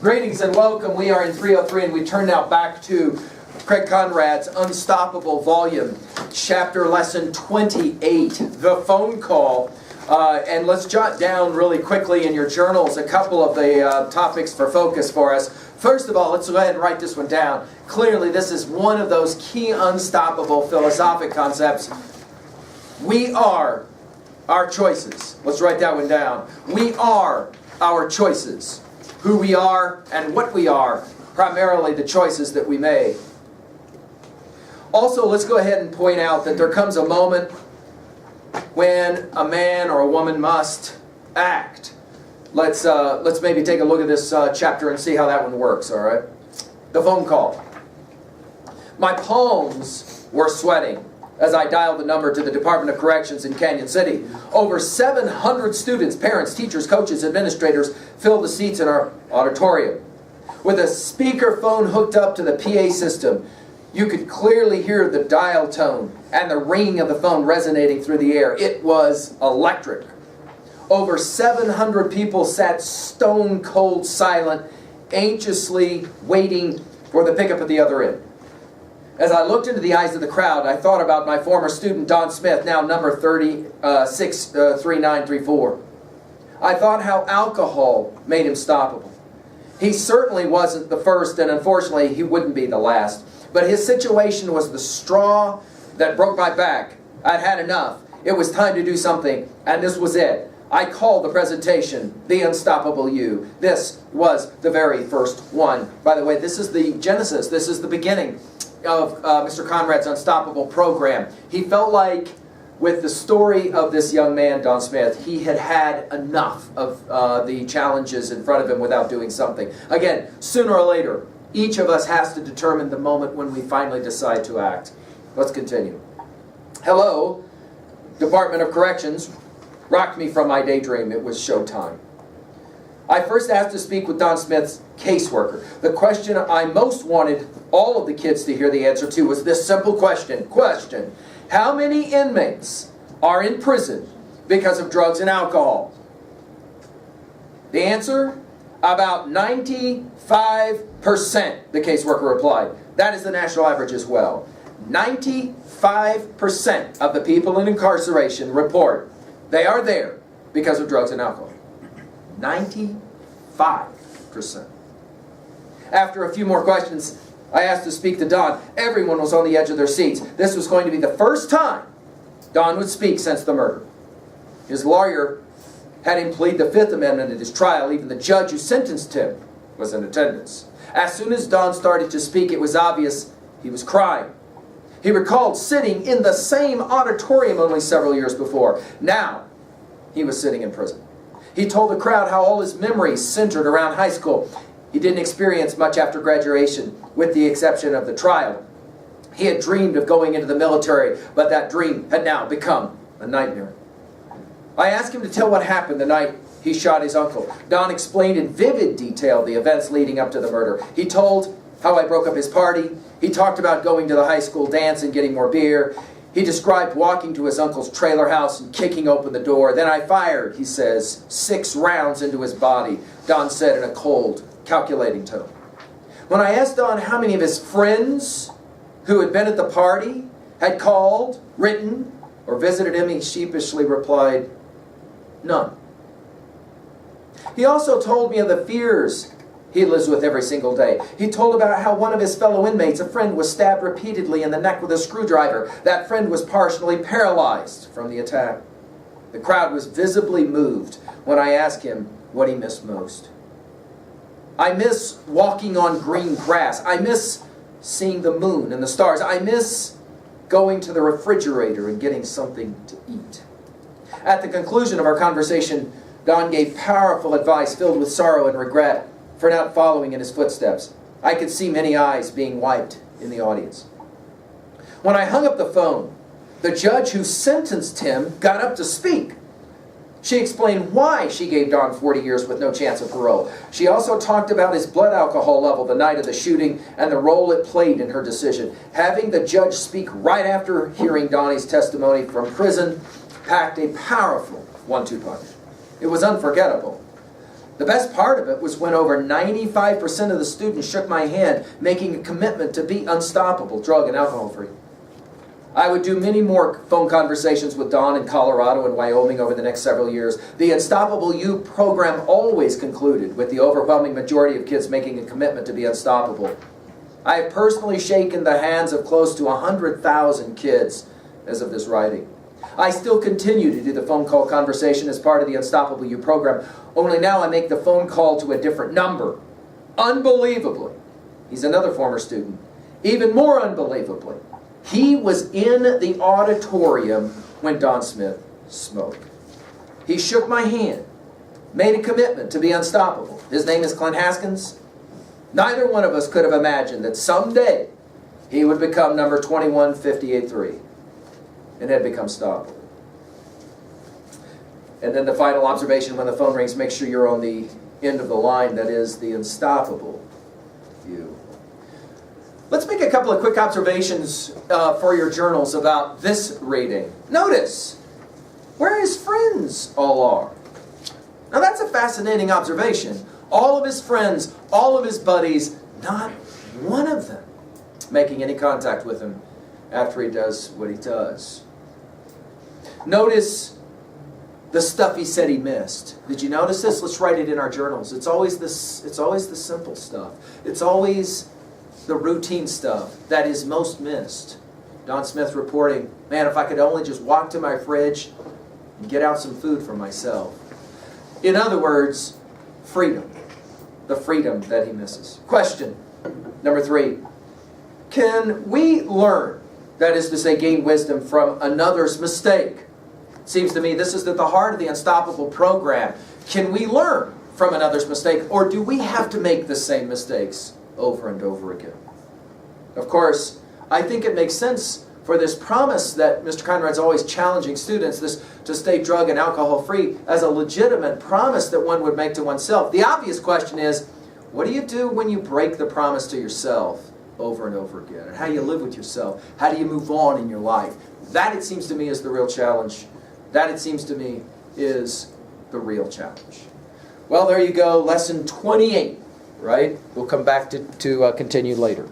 Greetings and welcome. We are in 303 and we turn now back to Craig Conrad's Unstoppable Volume, Chapter Lesson 28, The Phone Call. And let's jot down really quickly in your journals a couple of the topics for focus for us. First of all, let's go ahead and write this one down. Clearly, this is one of those key unstoppable philosophic concepts. We are our choices. Let's write that one down. We are our choices. Who we are and what we are, primarily the choices that we make. Also, let's go ahead and point out that there comes a moment when a man or a woman must act. Let's maybe take a look at this chapter and see how that one works, all right? The phone call. My palms were sweating as I dialed the number to the Department of Corrections in Canyon City. Over 700 students, parents, teachers, coaches, administrators filled the seats in our auditorium. With a speakerphone hooked up to the PA system, you could clearly hear the dial tone and the ringing of the phone resonating through the air. It was electric. Over 700 people sat stone cold silent, anxiously waiting for the pickup at the other end. As I looked into the eyes of the crowd, I thought about my former student, Don Smith, now number 363934. I thought how alcohol made him stoppable. He certainly wasn't the first, and unfortunately, he wouldn't be the last. But his situation was the straw that broke my back. I'd had enough. It was time to do something, and this was it. I called the presentation, The Unstoppable You. This was the very first one. By the way, this is the genesis. This is the beginning of Mr. Conrad's Unstoppable program. He felt like, with the story of this young man, Don Smith, he had had enough of the challenges in front of him without doing something. Again, sooner or later, each of us has to determine the moment when we finally decide to act. Let's continue. Hello, Department of Corrections. Rocked me from my daydream. It was showtime. I first asked to speak with Don Smith's caseworker. The question I most wanted all of the kids to hear the answer to was this simple question. How many inmates are in prison because of drugs and alcohol? The answer? About 95%, the caseworker replied. That is the national average as well. 95% of the people in incarceration report they are there because of drugs and alcohol. 95%. After a few more questions, I asked to speak to Don. Everyone was on the edge of their seats. This was going to be the first time Don would speak since the murder. His lawyer had him plead the Fifth Amendment at his trial. Even the judge who sentenced him was in attendance. As soon as Don started to speak, it was obvious he was crying. He recalled sitting in the same auditorium only several years before. Now, he was sitting in prison. He told the crowd how all his memories centered around high school. He didn't experience much after graduation, with the exception of the trial. He had dreamed of going into the military, but that dream had now become a nightmare. I asked him to tell what happened the night he shot his uncle. Don explained in vivid detail the events leading up to the murder. He told how I broke up his party. He talked about going to the high school dance and getting more beer. He described walking to his uncle's trailer house and kicking open the door. Then I fired, he says, 6 rounds into his body, Don said in a cold, calculating tone. When I asked Don how many of his friends who had been at the party had called, written, or visited him, he sheepishly replied, none. He also told me of the fears he lives with every single day. He told about how one of his fellow inmates, a friend, was stabbed repeatedly in the neck with a screwdriver. That friend was partially paralyzed from the attack. The crowd was visibly moved when I asked him what he missed most. I miss walking on green grass. I miss seeing the moon and the stars. I miss going to the refrigerator and getting something to eat. At the conclusion of our conversation, Don gave powerful advice filled with sorrow and regret for not following in his footsteps. I could see many eyes being wiped in the audience. When I hung up the phone, the judge who sentenced him got up to speak. She explained why she gave Don 40 years with no chance of parole. She also talked about his blood alcohol level the night of the shooting and the role it played in her decision. Having the judge speak right after hearing Donnie's testimony from prison packed a powerful 1-2 punch. It was unforgettable. The best part of it was when over 95% of the students shook my hand, making a commitment to be unstoppable, drug and alcohol free. I would do many more phone conversations with Don in Colorado and Wyoming over the next several years. The Unstoppable You program always concluded with the overwhelming majority of kids making a commitment to be unstoppable. I have personally shaken the hands of close to 100,000 kids as of this writing. I still continue to do the phone call conversation as part of the Unstoppable You program, only now I make the phone call to a different number. Unbelievably, he's another former student. Even more unbelievably, he was in the auditorium when Don Smith spoke. He shook my hand, made a commitment to be unstoppable. His name is Clint Haskins. Neither one of us could have imagined that someday he would become number 2158-3 and had become stoppable. And then the final observation when the phone rings, make sure you're on the end of the line, that is the unstoppable you. Let's make a couple of quick observations for your journals about this reading. Notice where his friends all are. Now that's a fascinating observation. All of his friends, all of his buddies, not one of them making any contact with him after he does what he does. Notice the stuff he said he missed. Did you notice this? Let's write it in our journals. It's always the simple stuff. It's always the routine stuff that is most missed. Don Smith reporting, man, if I could only just walk to my fridge and get out some food for myself. In other words, freedom. The freedom that he misses. Question number 3. Can we learn, that is to say gain wisdom from another's mistake? It seems to me this is at the heart of the Unstoppable program. Can we learn from another's mistake, or do we have to make the same mistakes over and over again? Of course, I think it makes sense for this promise that Mr. Conrad's always challenging students, this to stay drug and alcohol free, as a legitimate promise that one would make to oneself. The obvious question is, what do you do when you break the promise to yourself over and over again? And how do you live with yourself? How do you move on in your life? That, it seems to me, is the real challenge. That, it seems to me, is the real challenge. Well, there you go, lesson 28, right? We'll come back to continue later.